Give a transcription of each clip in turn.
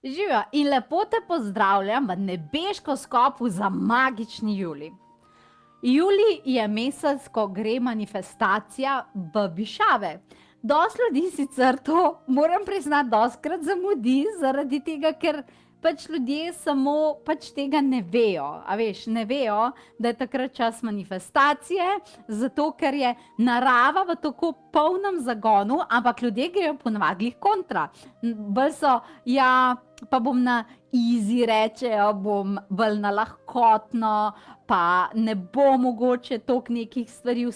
Živijo in lepo te pozdravljam v nebeško skopu za magični julij. Julij je mesec, ko gre manifestacija v višave. Dosti ljudi sicer to, moram priznati, dostikrat zamudi, zaradi tega, ker pač ljudje samo pač tega ne vejo. A veš, ne vejo, da je takrat čas manifestacije, zato ker je narava v tako polnem zagonu, ampak ljudje grejo ponavadi kontra. Bolj so, ja, pa bom na easy rečejo, bom bolj na lahkotno, pa ne bo mogoče toliko nekih stvari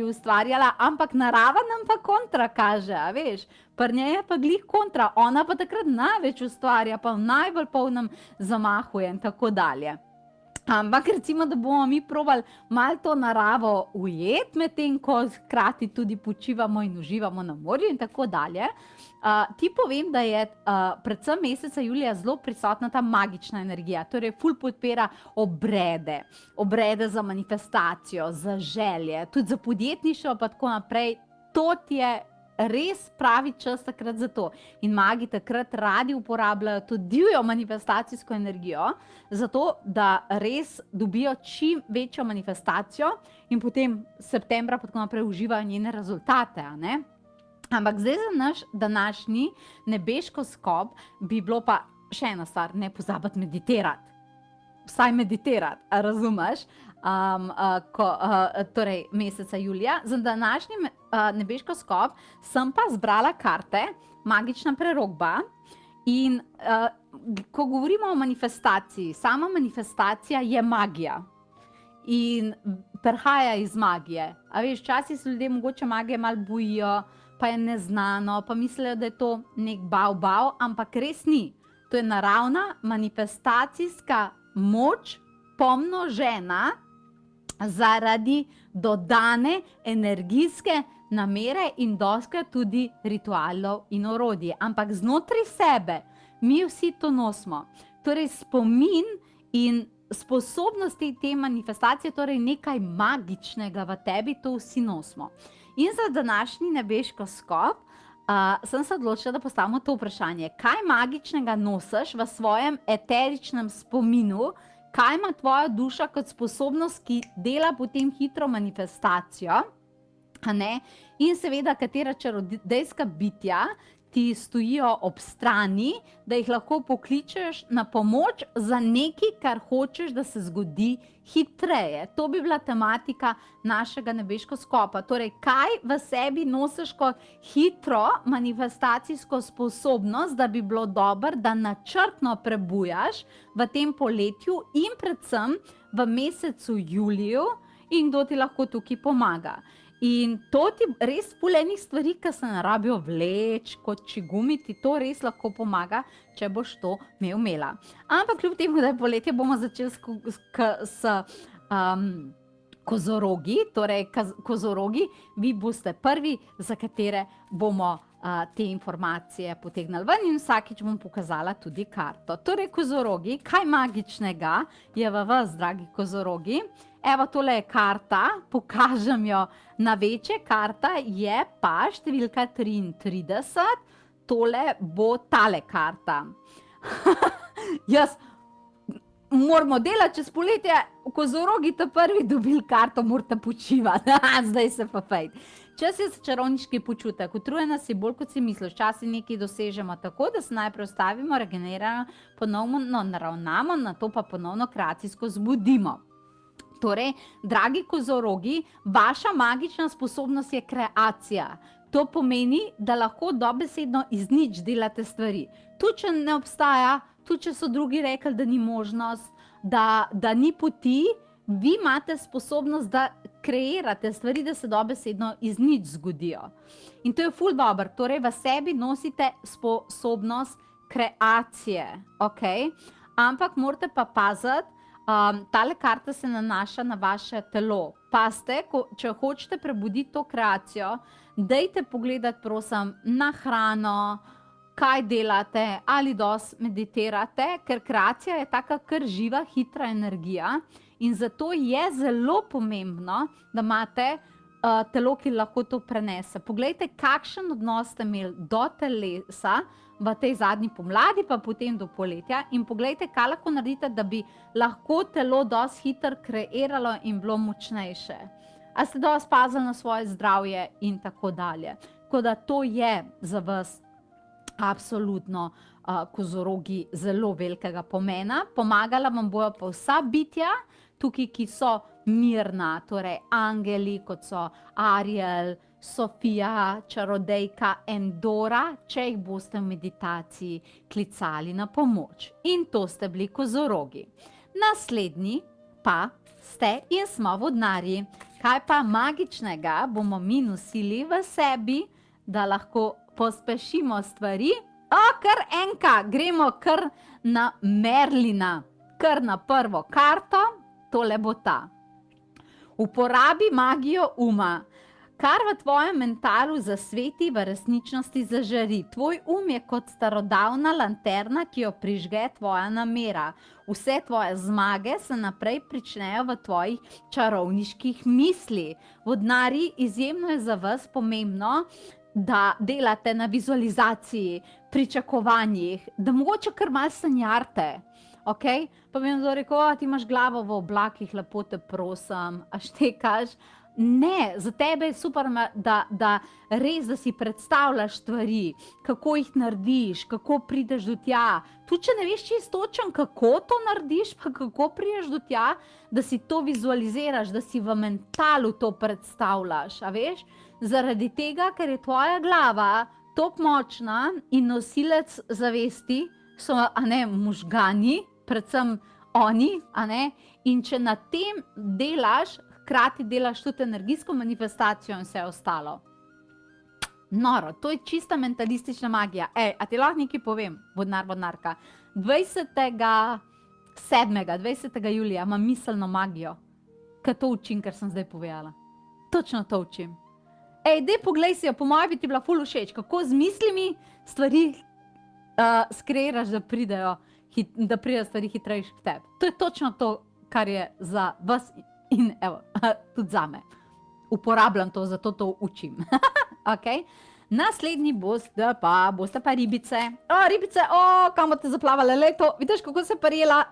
ustvarjala, ampak narava nam pa kontra kaže, a veš. Pri njej je pa glih kontra, ona pa takrat največ ustvarja, pa v najbolj polnem zamahu in tako dalje. Ampak recimo, da bomo mi probali malo to naravo ujeti, medtem ko hkrati tudi počivamo in uživamo na morju in tako dalje. Ti povem, da je predvsem meseca julija zelo prisotna ta magična energija, torej ful podpira obrede za manifestacijo, za želje, tudi za podjetništvo pa tako naprej. To ti je res pravi čas takrat za to. In magi takrat radi uporabljajo to divjo manifestacijsko energijo, zato da res dobijo čim večjo manifestacijo in potem septembra pa tako naprej uživajo njene rezultate, a ne? Ampak zdaj za naš današnji nebeško skop bi bilo pa še ena stvar, ne pozabiti meditirati. Vsaj meditirati, a razumeš? Torej meseca julija. Za današnji nebeško skop sem pa zbrala karte, magična prerokba in ko govorimo o manifestaciji, sama manifestacija je magija in prihaja iz magije. A veš, včasih se ljudje mogoče magije malo bojijo, pa je neznano, pa mislijo, da je to nek bav, ampak res ni. To je naravna manifestacijska moč, pomnožena zaradi dodane energijske namere in dostikrat tudi ritualov in orodij. Ampak znotraj sebe mi vsi to nosimo. Torej spomin in sposobnosti te manifestacije, torej nekaj magičnega v tebi, to vsi nosimo. In za današnji nebeško skop sem se odločila, da postavimo to vprašanje. Kaj magičnega nosiš v svojem eteričnem spominu, kaj ima tvoja duša kot sposobnost, ki dela potem hitro manifestacijo, a ne? In seveda, katera čarodejska bitja ti stojijo ob strani, da jih lahko pokličeš na pomoč za nekaj, kar hočeš, da se zgodi hitreje. To bi bila tematika našega nebeškega skopa. Torej, kaj v sebi nosiš kot hitro manifestacijsko sposobnost, da bi bilo dobro, da načrtno prebujaš v tem poletju in predvsem v mesecu juliju, in kdo ti lahko tukaj pomaga. In to ti res ful enih stvari, ki se ne rabijo vleči kot čigumi, ti to res lahko pomaga, če boš to imela. Ampak kljub temu, da je poletje, bomo začeli s kozorogi. Torej, kozorogi, vi boste prvi, za katere bomo te informacije potegnili ven, in vsakič bom pokazala tudi karto. Torej, kozorogi, kaj magičnega je v vas, dragi kozorogi? Evo, tole je karta, pokažem jo na večje. Karta je pa številka 33, tole bo tale karta. Jaz moramo delati čez poletje, kozorogi ta prvi dobili karto, morate počivati. Zdaj se pa fejt. Čas je čarovniški počutek, utrujena si bolj, kot si misliš. Včasih nekaj dosežemo tako, da se najprej ustavimo, regeneriramo, ponovno naravnamo, nato pa ponovno kreacijsko zbudimo. Torej, dragi kozorogi, vaša magična sposobnost je kreacija. To pomeni, da lahko dobesedno iz nič delate stvari. Tudi če ne obstaja, tudi če so drugi rekli, da ni možnost, da ni poti, vi imate sposobnost, da kreirate stvari, da se dobesedno iz nič zgodijo. In to je ful dobro. Torej, v sebi nosite sposobnost kreacije, ok? Ampak morate pa paziti, tale karta se nanaša na vaše telo. Pazite, če hočete prebuditi to kreacijo, dajte pogledati, prosim, na hrano, kaj delate, ali dosti meditirate, ker kreacija je taka kar živa, hitra energija in zato je zelo pomembno, da imate telo, ki lahko to prenese. Poglejte, kakšen odnos ste imeli do telesa v tej zadnji pomladi, pa potem do poletja. In poglejte, kaj lahko naredite, da bi lahko telo dosti hitro kreiralo in bilo močnejše. A ste dosti pazili na svoje zdravje in tako dalje. Tako da to je za vas absolutno kozorogi zelo velikega pomena. Pomagala vam bojo pa vsa bitja, tukaj, ki so mirna, torej angeli, kot so Ariel, Sofija, čarodejka, Endora, če jih boste v meditaciji klicali na pomoč. In to ste bili kozorogi. Naslednji pa ste in smo vodnarji. Kaj pa magičnega bomo mi nosili v sebi, da lahko pospešimo stvari? Kar enka, gremo kar na Merlina, kar na prvo karto, tole bo ta. Uporabi magijo uma. Kar v tvojem mentalu zasveti, v resničnosti zažari. Tvoj je kot starodavna lanterna, ki jo prižge tvoja namera. Vse tvoje zmage se naprej pričnejo v tvojih čarovniških mislih. Vodnarji, izjemno je za vas pomembno, da delate na vizualizaciji, pričakovanjih, da mogoče kar malo sanjarte. Okay? Pa bi vam rekel, ti imaš glavo v oblakih, lepo te prosim, a štekaš? Ne, za tebe je super, da res, da si predstavljaš stvari, kako jih narediš, kako prideš do tja. Tu, če ne veš čisto točno, kako to narediš, pa kako prideš do tja, da si to vizualiziraš, da si v mentalu to predstavljaš, a veš? Zaradi tega, ker je tvoja glava toliko močna in nosilec zavesti so, možgani, predvsem oni, in če na tem delaš, hkrati delaš tudi energijsko manifestacijo in vse ostalo. Noro, to je čista mentalistična magija. A ti lahko nekaj povem, vodnarka. 20. julija imam miselno magijo, ker to učim, kar sem zdaj povedala. Točno to učim. Dej poglej si jo, po mojem bi ti bila ful všeč, kako z mislimi stvari skreiraš, da pridejo stvari hitrejš k tebi. To je točno to, kar je za vas in evo, tudi zame. Uporabljam to, zato to učim. Okay. Naslednji boste pa ribice. Ribice, kam boste zaplavale leto? Vidiš, kako se prijela?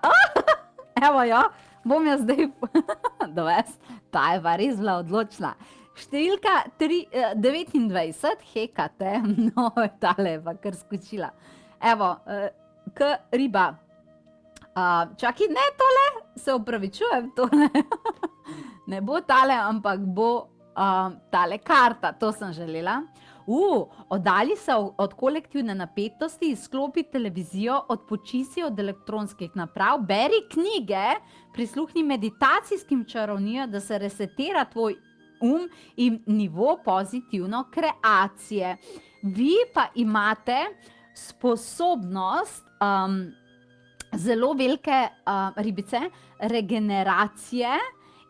Evo jo, bom jaz zdaj dovest. Ta je pa res bila odločna. Številka 29, hekate, no, tale je pa kar skočila. Evo, k riba. Čakaj, ne tole, se opravičujem, tole. Ne bo tale, ampak bo tale karta, to sem želela. Oddalji se od kolektivne napetosti, izklopi televizijo, odpoči si od elektronskih naprav, beri knjige, prisluhni meditacijskim čarovnijam, da se resetira tvoj in nivo pozitivno kreacije. Vi pa imate sposobnost zelo velike ribice, regeneracije,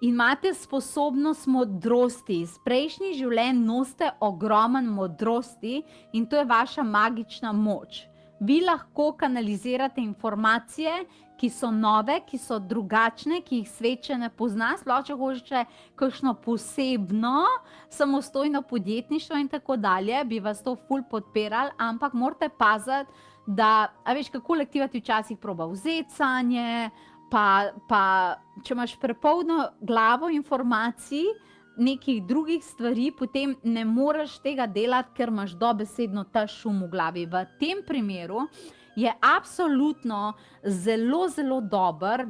imate sposobnost modrosti. Iz prejšnjih življenj nosite ogromen modrosti in to je vaša magična moč. Vi lahko kanalizirate informacije, ki so nove, ki so drugačne, ki jih svet še ne pozna, sploh če hočete kakšno posebno, samostojno podjetništvo in tako dalje, bi vas to ful podpirali, ampak morate paziti, da, a veš, kako kolektiva ti včasih proba vzeti sanje, pa če imaš prepolno glavo informacij, nekih drugih stvari, potem ne moreš tega delati, ker imaš dobesedno ta šum v glavi. V tem primeru je absolutno zelo, zelo dober,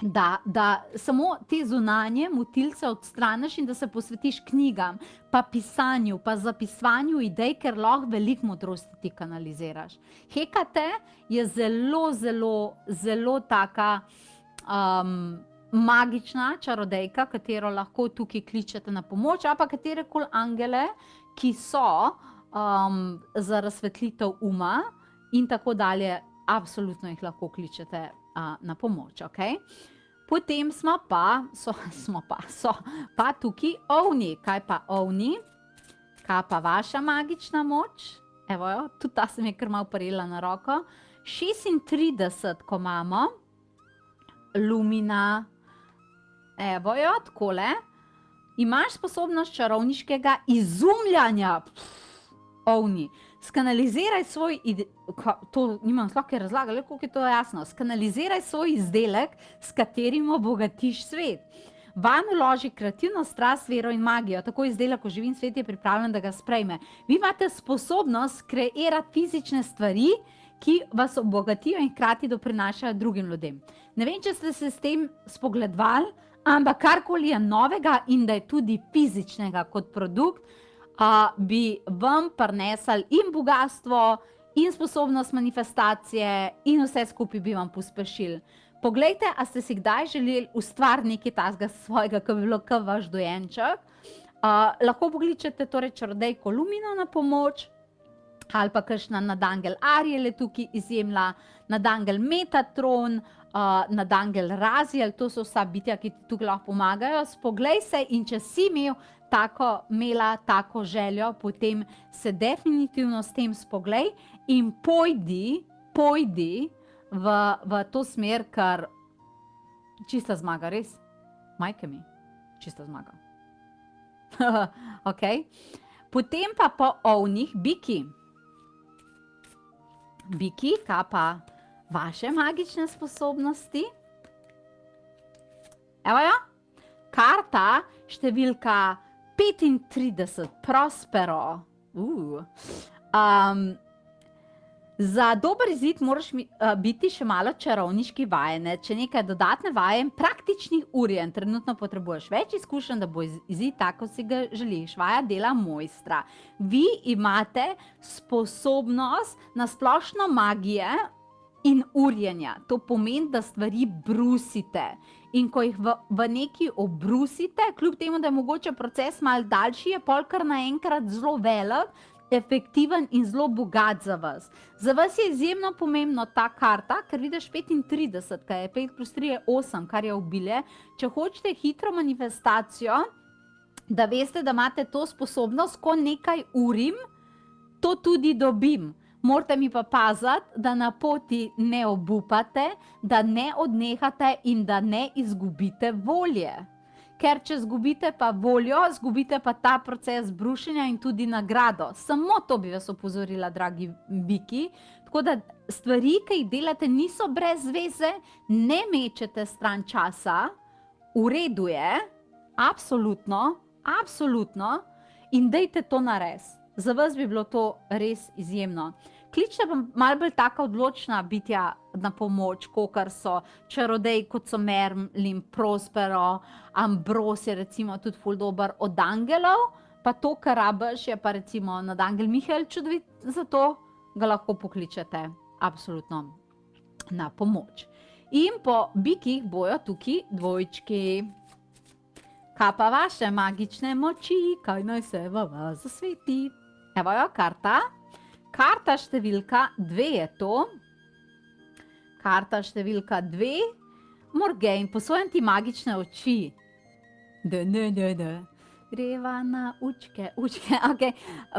da samo te zunanje motilce odstraniš in da se posvetiš knjigam, pa pisanju, pa zapisovanju idej, ker lahko veliko modrosti ti kanaliziraš. Hekate je zelo, zelo, zelo taka magična čarodejka, katero lahko tukaj kličete na pomoč, ali pa katerekoli angele, ki so za razsvetlitev uma in tako dalje, absolutno jih lahko kličete na pomoč, ok? Potem so pa tukaj ovni. Kaj pa ovni? Kaj pa vaša magična moč? Evo jo, tudi ta se mi je kar malo prijela na roko. 36, ko imamo. Lumina. Evo jo, takole. Imaš sposobnost čarovniškega izumljanja. Ovni. Skanaliziraj svoj, to nimam sploh kaj razlagati, koliko je to jasno, skanaliziraj svoj izdelek, s katerim obogatiš svet. Vanj vloži kreativno strast, vero in magijo, tako izdelek v živim svet je pripravljen, da ga sprejme. Vi imate sposobnost kreirati fizične stvari, ki vas obogatijo in hkrati doprinašajo drugim ljudem. Ne vem, če ste se s tem spogledovali, ampak karkoli je novega in da je tudi fizičnega kot produkt, bi vam prinesli in bogatstvo, in sposobnost manifestacije, in vse skupaj bi vam pospešili. Poglejte, a ste si kdaj želeli ustvariti nekaj takega svojega, ki bi bilo kot vaš dojenček. Lahko pokličete torej čarodejko Lumino na pomoč, ali pa kakšna nadangel Ariel je tukaj izjemna, nadangel Metatron, nadangel Raziel, to so vsa bitja, ki ti tukaj lahko pomagajo. Spoglej se in če si imela tako željo, potem se definitivno s tem spoglej in pojdi v to smer, ker čista zmaga, res, majke mi, čista zmaga. Ok, potem pa po ovnih biki. Biki, kaj pa vaše magične sposobnosti? Evo jo, karta številka 35, Prospero. Za dober izid moraš biti še malo čarovniški vajenec, če nekaj dodatne vaje in praktičnih urjen trenutno potrebuješ več izkušenj, da bo izid tako si ga želiš. Vaja dela mojstra. Vi imate sposobnost na splošno magije in urjenja. To pomeni, da stvari brusite. In ko jih v neki obrusite, kljub temu, da je mogoče proces malo daljši, je pol kar naenkrat zelo velik, efektiven in zelo bogat za vas. Za vas je izjemno pomembno ta karta, ker vidiš 35, kaj je 5 plus 3 je 8, kar je obilje. Če hočete hitro manifestacijo, da veste, da imate to sposobnost, ko nekaj urim, to tudi dobim. Morate mi pa paziti, da na poti ne obupate, da ne odnehate in da ne izgubite volje. Ker če izgubite pa voljo, izgubite pa ta proces brušenja in tudi nagrado. Samo to bi vas opozorila, dragi biki. Tako da stvari, ki jih delate, niso brez veze, ne mečete stran časa, v redu je, absolutno, in dejte to nares. Za vas bi bilo to res izjemno. Kličite pa malo bolj taka odločna bitja na pomoč, kakor so čarodej, kot so Merlin, Prospero, Ambros je recimo tudi ful dober od angelov, pa to, kar rabiš, je pa recimo nadangel Mihael čudovit, zato ga lahko pokličete absolutno na pomoč. In po bikih bojo tukaj dvojčki. Kaj pa vaše magične moči, kaj naj se v vas zasveti? Evo jo, karta. Karta številka 2 je to. Karta številka 2. Morgaine, posojam ti magične oči. Greva na učke, ok.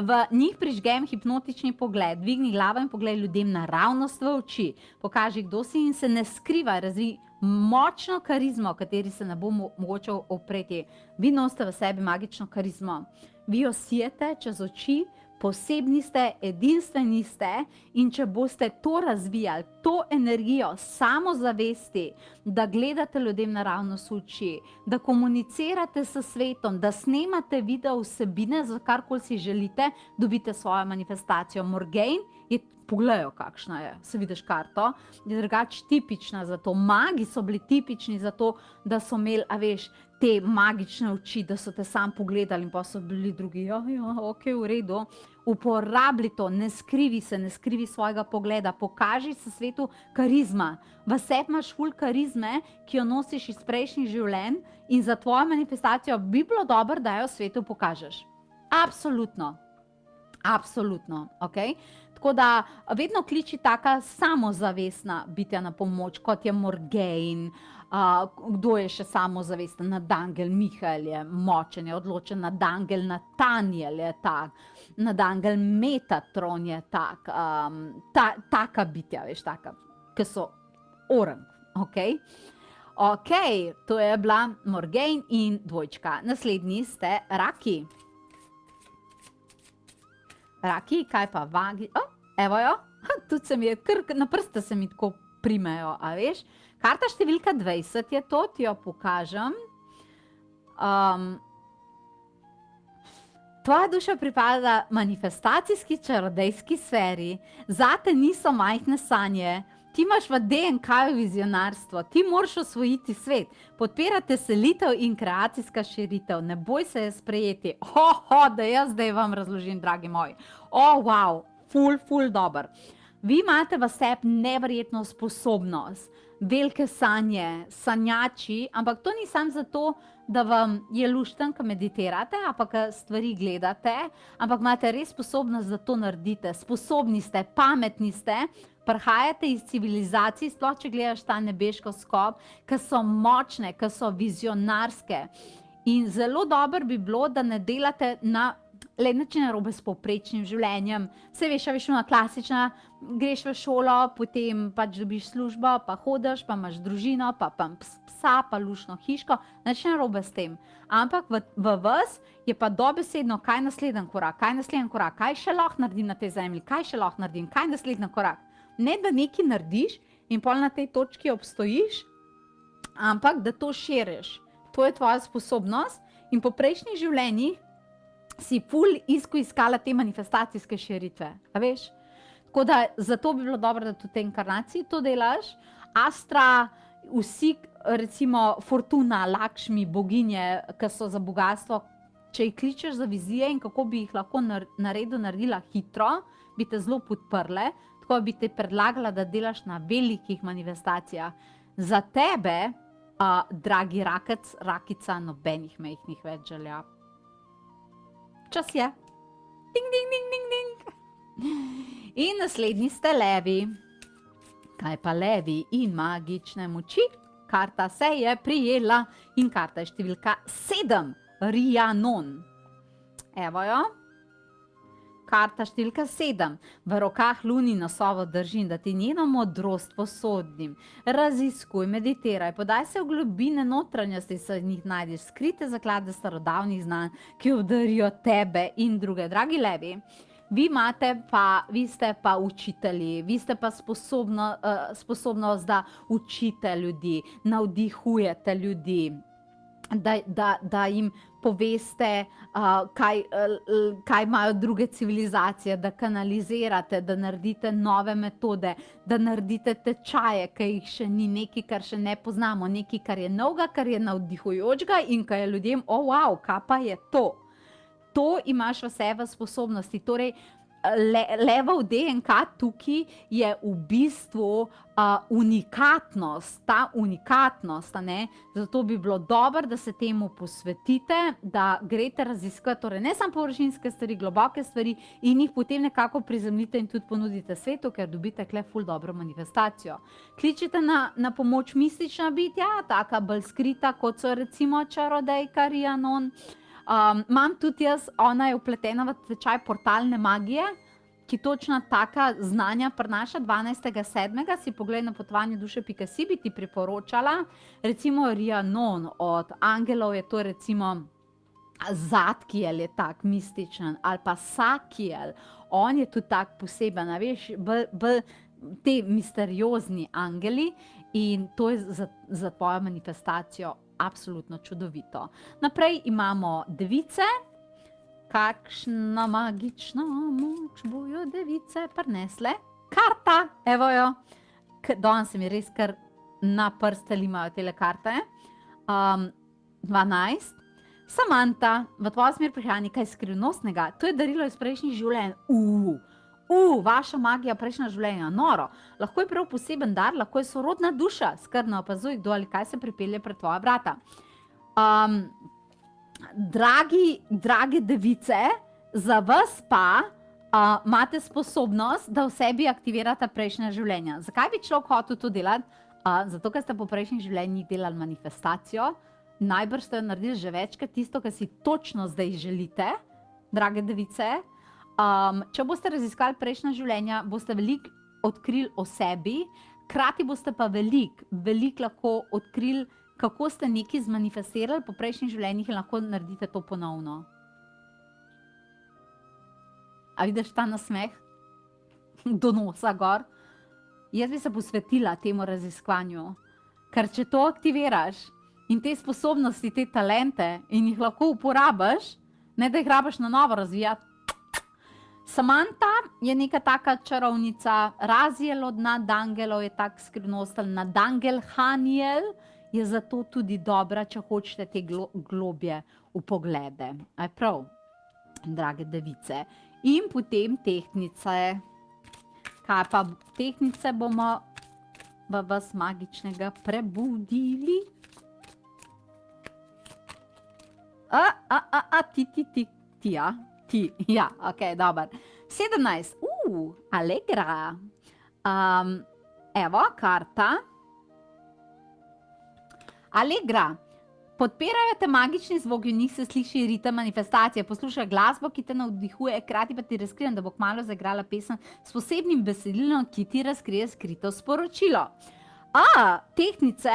V njih prižgem hipnotični pogled. Dvigni glavo in pogled ljudem naravnost v oči. Pokaži, kdo si in se ne skrivaj, razvij močno karizmo, kateri se ne bo mogoče opreti. Vi nosite v sebi magično karizmo. Vi jo sijete čez oči, posebni ste, edinstveni ste in če boste to razvijali, to energijo samozavesti, da gledate ljudem naravnost v oči, da komunicirate s svetom, da snemate video vsebine, za karkoli si želite, dobite svojo manifestacijo. Morgaine je, pogledajo, kakšna je, se vidiš karto, je drugače tipična za to. Magi so bili tipični za to, da so imeli, a veš, te magične oči, da so te sam pogledali in pa so bili drugi, ok, v redu. Uporabi to, ne skrivi se, ne skrivi svojega pogleda, pokaži se svetu karizma. V sebi imaš ful karizme, ki jo nosiš iz prejšnjih življenj in za tvojo manifestacijo bi bilo dobro, da jo svetu pokažeš. Absolutno. Absolutno, ok? Tako da vedno kliči taka samozavestna bitja na pomoč, kot je Morgaine. Kdo je še samozavesten? Nadangel Mihael je močen, je odločen. Nadangel Nathaniel je tak. Nadangel Metatron je tak. Taka bitja, veš, taka, ki so orang, ok? Ok, to je bila Morgaine in dvojčka. Naslednji ste raki. Raki, kaj pa vagi? Evo jo, tudi se mi je, kar na prste se mi tako primejo, a veš. Karta številka 20 je to, ti jo pokažem. Tvoja duša pripada manifestacijski čarodejski sferi, zate niso majhne sanje, ti imaš v DNK-ju vizionarstvo, ti moraš osvojiti svet, podpirate selitev in kreacijska širitev, ne boj se je sprejeti. Da jaz zdaj vam razložim, dragi moji. Wow, ful dober. Vi imate v sebi neverjetno sposobnost, velike sanje, sanjači, ampak to ni samo zato, da vam je lušten, ko meditirate, ampak stvari gledate, ampak imate res sposobnost, da to naredite. Sposobni ste, pametni ste, prihajate iz civilizacij, sploh če gledaš ta nebeško skop, ki so močne, ki so vizionarske. In zelo dobro bi bilo, da ne delate na le nič narobe s povprečnim življenjem. Saj veš, ona klasična, greš v šolo, potem pač dobiš službo, pa hodiš, pa imaš družino, pa psa, pa lušno hiško, nič narobe s tem. Ampak v vas je pa dobesedno, kaj naslednji korak, kaj še lahko naredim na tej zemlji, kaj še lahko naredim, kaj naslednji korak. Ne, da nekaj narediš in pol na tej točki obstojiš, ampak da to širiš. To je tvoja sposobnost in po prejšnjih življenjih si ful iskala te manifestacijske širitve, a veš? Tako da zato bi bilo dobro, da tudi v tej inkarnaciji to delaš. Astra, vsi, recimo Fortuna, Lakšmi, boginje, ki so za bogatstvo, če jih kličeš za vizije in kako bi jih lahko naredila hitro, bi te zelo podprle, tako bi te predlagala, da delaš na velikih manifestacijah. Za tebe, dragi rakec, rakica, nobenih mejhnih več želja. Čas je. Ding, ding, ding, ding, ding. In naslednji ste levi. Kaj pa levi in magične moči? Karta se je prijela in karta je številka 7. Rhiannon. Evo jo. Karta številka 7. V rokah luni nosovo držim, da ti njeno modrost posodim. Raziskuj, meditiraj, podaj se v globine notranjosti, se v njih najdeš skrite zaklade starodavnih znanj, ki obdarijo tebe in druge. Dragi levi, vi ste pa učitelji, vi ste pa sposobnost, da učite ljudi, navdihujete ljudi, da jim poveste, kaj imajo druge civilizacije, da kanalizirate, da naredite nove metode, da naredite tečaje, ki jih še ni, nekaj, kar še ne poznamo, nekaj, kar je novega, kar je navdihujočega in kar je ljudem, wow, kaj pa je to? To imaš v sebi sposobnosti, torej levov DNK tukaj je v bistvu unikatnost, ta unikatnost, zato bi bilo dobro, da se temu posvetite, da greste raziskovati, torej ne samo površinske stvari, globoke stvari in jih potem nekako prizemljite in tudi ponudite svetu, ker dobite kle ful dobro manifestacijo. Kličite na pomoč mistična bitja, taka bolj skrita, kot so recimo čarodejka Rhiannon. Imam tudi jaz, ona je vpletena v tečaj portalne magije, ki točno taka znanja prinaša 12.7. Si pogled na potovanje duše.si bi ti priporočala, recimo Rhiannon od angelov je to recimo Zadkiel je tak mističen, ali pa Sakiel, on je tudi tak poseben, veš, te misteriozni angeli in to je za tvojo manifestacijo absolutno čudovito. Naprej imamo device. Kakšna magična moč bojo device prinesle? Karta, evo jo. Danes se mi res kar na prste limajo tele karte. 12. Samantha, v tvojo smer prihaja nekaj skrivnostnega. To je darilo iz prejšnjih življenj. Vaša magija prejšnja življenja, noro. Lahko je prav poseben dar, lahko je sorodna duša. Skrbno opazuj, kdo ali kaj se pripelje pred tvoja vrata. Drage device, za vas pa imate sposobnost, da v sebi aktivirate prejšnja življenja. Zakaj bi človek hotel to delati? Zato, ker ste po prejšnjih življenjih delali manifestacijo. Najbrž ste naredili že večkrat tisto, kar si točno zdaj želite, drage device. Če boste raziskali prejšnja življenja, boste veliko odkrili o sebi, hkrati boste pa veliko lahko odkrili, kako ste nekaj zmanifestirali po prejšnjih življenjih in lahko naredite to ponovno. A vidiš ta nasmeh? Do nosa gor. Jaz bi se posvetila temu raziskovanju, ker če to aktiviraš in te sposobnosti, te talente in jih lahko uporabiš, ne da jih rabiš na novo razvijati. Samantha je neka taka čarovnica, Raziel od Nadangelov je tak skrivnostelj, Nadangel Haniel je zato tudi dobra, če hočete te globje vpoglede. Aj prav, drage device. In potem tehtnice. Kaj pa tehtnice bomo v vas magičnega prebudili? Ti, ja? Ti, ja, ok, dober. 17, Allegra. Evo, karta. Allegra. Podpirajo te magični zvoki, v njih se sliši ritem manifestacije, poslušaj glasbo, ki te navdihuje, hkrati pa ti razkrijem, da bo kmalu zaigrala pesem s posebnim besedilom, ki ti razkrije skrito sporočilo. Tehtnice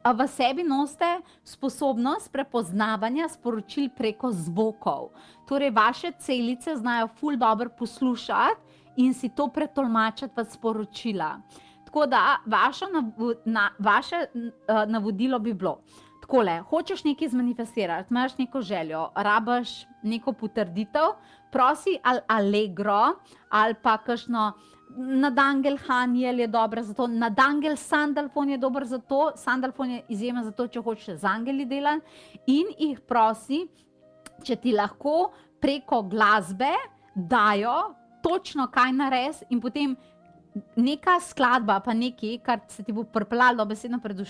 v sebi nosite sposobnost prepoznavanja sporočil preko zvokov. Torej, vaše celice znajo ful dobro poslušati in si to pretolmačiti v sporočila. Tako da, vaše navodilo bi bilo, takole, hočeš nekaj zmanifestirati, imaš neko željo, rabiš neko potrditev, prosi Allegro ali pa kakšno Nadangel Haniel je dobra za to, Nadangel Sandalfon je dober za to, Sandalfon je izjemen za to, če hočeš z angeli delati, in jih prosi, če ti lahko preko glasbe dajo točno kaj nares in potem neka skladba pa nekaj, kar se ti bo pripeljalo dobesedno pred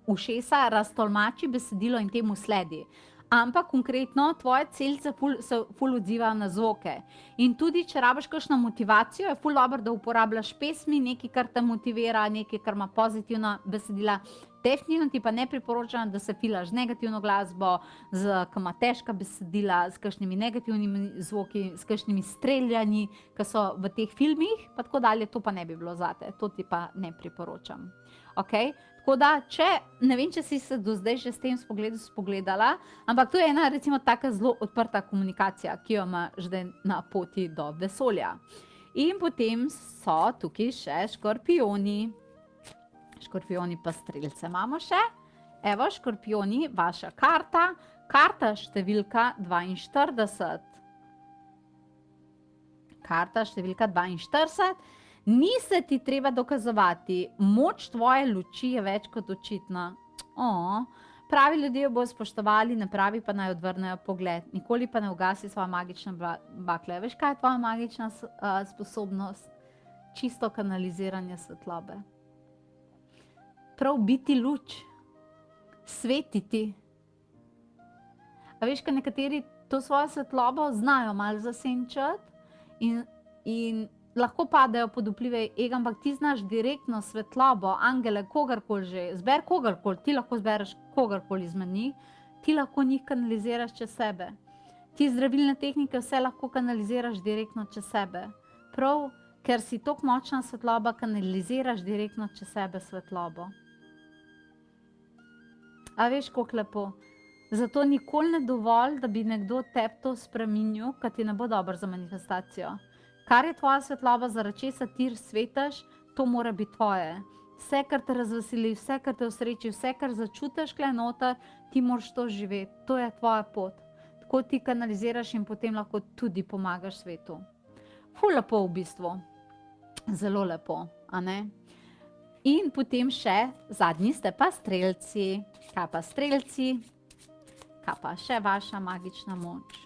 ušesa, raztolmači besedilo in temu sledi. Ampak konkretno tvoje celice se ful odzivajo na zvoke. In tudi, če rabiš kakšno motivacijo, je ful dobro, da uporabljaš pesmi, nekaj, kar te motivira, nekaj, kar ima pozitivna besedila. Definitivno ti pa ne priporočam, da se filaš z negativno glasbo, ki ima težka besedila, s kakšnimi negativnimi zvoki, s kakšnimi streljanji, ki so v teh filmih, pa tako dalje, to pa ne bi bilo zate. To ti pa ne priporočam. Okay? Tako da, ne vem, če si se do zdaj že s tem spogledala, ampak to je ena recimo taka zelo odprta komunikacija, ki jo ima zdaj na poti do vesolja. In potem so tukaj še škorpioni. Škorpioni pa strelce imamo še. Evo, škorpioni, vaša karta. Karta številka 42. Karta številka 42. Ni se ti treba dokazovati, moč tvoje luči je več kot očitna. Pravi ljudje jo bojo spoštovali, ne pravi pa naj odvrnejo pogled. Nikoli pa ne ugasi svoja magična bakla. Veš, kaj je tvoja magična sposobnost? Čisto kanaliziranje svetlobe. Prav biti luč. Svetiti. A veš, kaj nekateri to svojo svetlobo znajo malo zasenčati in lahko padejo pod vplive ega, ampak ti znaš direktno svetlobo, angele, kogarkoli že, zber kogarkoli, ti lahko zbereš kogarkoli izmed njih, ti lahko njih kanaliziraš čez sebe. Ti zdravilne tehnike vse lahko kanaliziraš direktno čez sebe. Prav, ker si toliko močna svetloba, kanaliziraš direktno čez sebe svetlobo. A veš, koliko lepo? Zato nikoli ne dovolj, da bi nekdo tebi to spreminjal, kar ti ne bo dobro za manifestacijo. Kar je tvoja svetloba, zaradi česa ti svetaš, to mora biti tvoje. Vse, kar te razveseli, vse, kar te osreči, vse, kar začutiš kle noter, ti moraš to živeti. To je tvoja pot. Tako ti kanaliziraš in potem lahko tudi pomagaš svetu. Ful lepo v bistvu. Zelo lepo, a ne? In potem še, zadnji ste pa strelci. Kaj pa strelci? Kaj pa še vaša magična moč?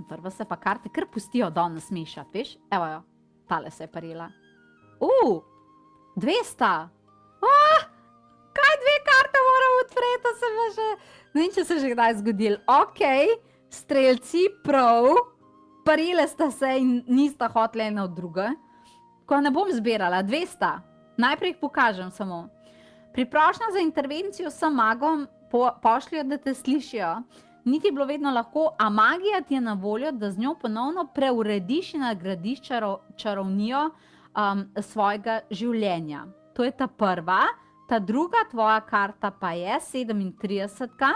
Prva se pa karte kar pustijo danes mešati, veš? Evo jo, tale se je parila. 200! Kaj 2 karte moram odpreti, to se bo že... Ne vem, če se že kdaj zgodil. Ok, strelci, prav, parile sta se in nista hoteli ena od druge. Ko ne bom zbirala, 200. Najprej jih pokažem samo. Priprošnja za intervencijo vsem magom pošljajo, da te slišijo. Niti bilo vedno lahko, a magija ti je na voljo, da z njo ponovno preurediš in nagradiš čarovnijo svojega življenja. To je ta prva. Ta druga tvoja karta pa je 37.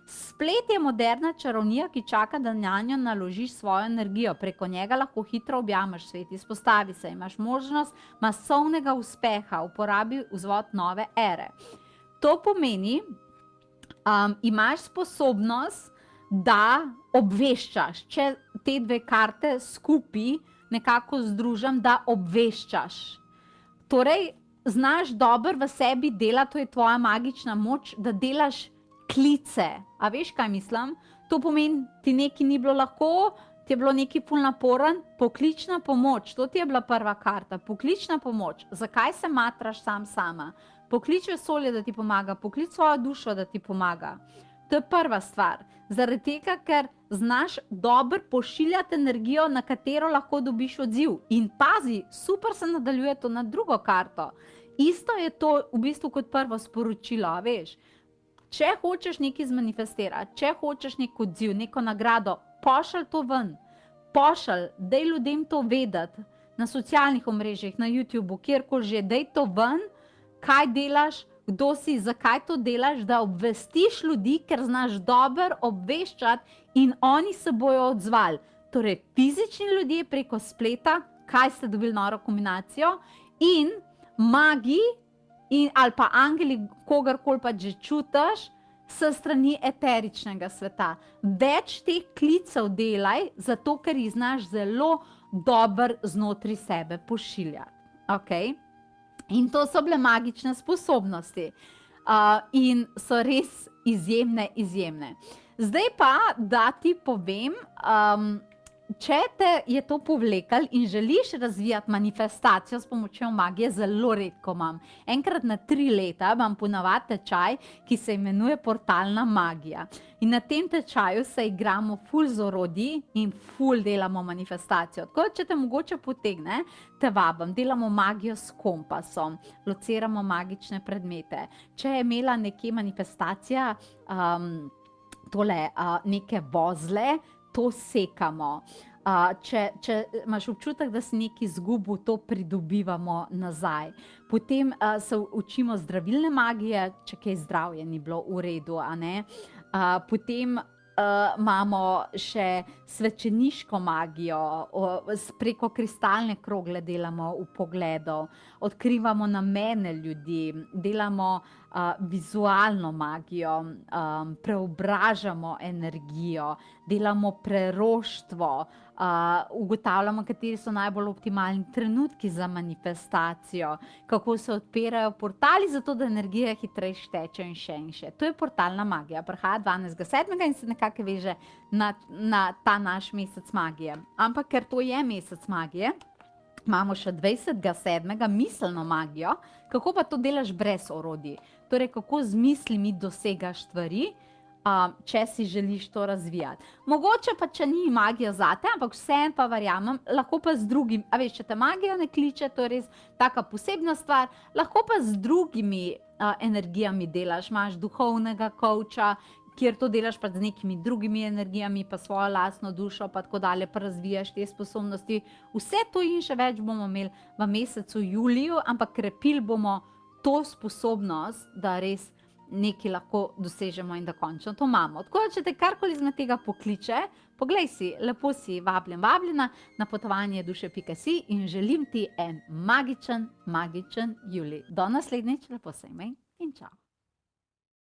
Splet je moderna čarovnija, ki čaka, da nanjo naložiš svojo energijo. Preko njega lahko hitro objameš svet, izpostavi se, imaš možnost masovnega uspeha, uporabi vzvod nove ere. To pomeni, imaš sposobnost, da obveščaš, če te dve karte skupaj nekako združim, da obveščaš. Torej, znaš dobro v sebi delati, to je tvoja magična moč, da delaš klice. A veš, kaj mislim? To pomeni, ti nekaj ni bilo lahko, ti je bilo nekaj ful naporen, poklična pomoč, to ti je bila prva karta, poklična pomoč. Zakaj se matraš sama? Poklič vesolje, da ti pomaga, poklič svojo dušo, da ti pomaga. To je prva stvar. Zaradi tega, ker znaš dobro pošiljati energijo, na katero lahko dobiš odziv. In pazi, super se nadaljuje to na drugo karto. Isto je to v bistvu kot prvo sporočilo, veš. Če hočeš nekaj zmanifestirati, če hočeš nek odziv, neko nagrado, pošalj to ven. Pošalj, daj ljudem to vedeti. Na socialnih omrežjih, na YouTubeu, kjerkoli že, daj to ven, kaj delaš, kdo si, zakaj to delaš, da obvestiš ljudi, ker znaš dobro obveščati in oni se bojo odzvali. Torej, fizični ljudje preko spleta, kaj ste dobili noro kombinacijo, in magi, ali pa angeli, kogarkoli pa že čutiš, s strani eteričnega sveta. Več teh klicev delaj, zato ker jih znaš zelo dobro znotraj sebe pošiljati. Okay? In to so bile magične sposobnosti. In so res izjemne. Zdaj pa, da ti povem, če te je to povlekel in želiš razvijati manifestacijo s pomočjo magije, zelo redko imam. Enkrat na 3 leta imam ponavadi tečaj, ki se imenuje portalna magija. In na tem tečaju se igramo ful z orodji in ful delamo manifestacijo. Tako da, če te mogoče potegne, te vabim, delamo magijo s kompasom, lociramo magične predmete. Če je imela nekje manifestacija, neke vozle, to sekamo. Če imaš občutek, da si nekaj izgubil, to pridobivamo nazaj. Potem se učimo zdravilne magije, če kaj zdravje ni bilo v redu, a ne. Potem imamo še svečeniško magijo, preko kristalne krogle delamo vpogledov, odkrivamo namene ljudi, delamo vizualno magijo, preobražamo energijo, delamo preroštvo, ugotavljamo, kateri so najbolj optimalni trenutki za manifestacijo, kako se odpirajo portali, zato da energija hitreje teče in še. To je portalna magija, prihaja 12.7. in se nekako veže na ta naš mesec magije. Ampak ker to je mesec magije, imamo še 20.7. miselno magijo, kako pa to delaš brez orodij. Torej, kako z mislimi dosegaš stvari, če si želiš to razvijati. Mogoče pa, če ni magija zate, ampak vseeno pa verjamem, lahko pa z drugim, a veš, če te magija ne kliče, to je res taka posebna stvar, lahko pa z drugimi energijami delaš, imaš duhovnega coacha, kjer to delaš pa z nekimi drugimi energijami, pa svojo lastno dušo, pa tako dalje, pa razvijaš te sposobnosti. Vse to in še več bomo imeli v mesecu juliju, ampak krepili bomo to sposobnost, da res nekaj lahko dosežemo in da končno to imamo. Tako da, če te karkoli izmed tega pokliče, poglej si, lepo si vabljena na potovanje duše.si in želim ti en magičen julij. Do naslednjič, lepo se imej in čau.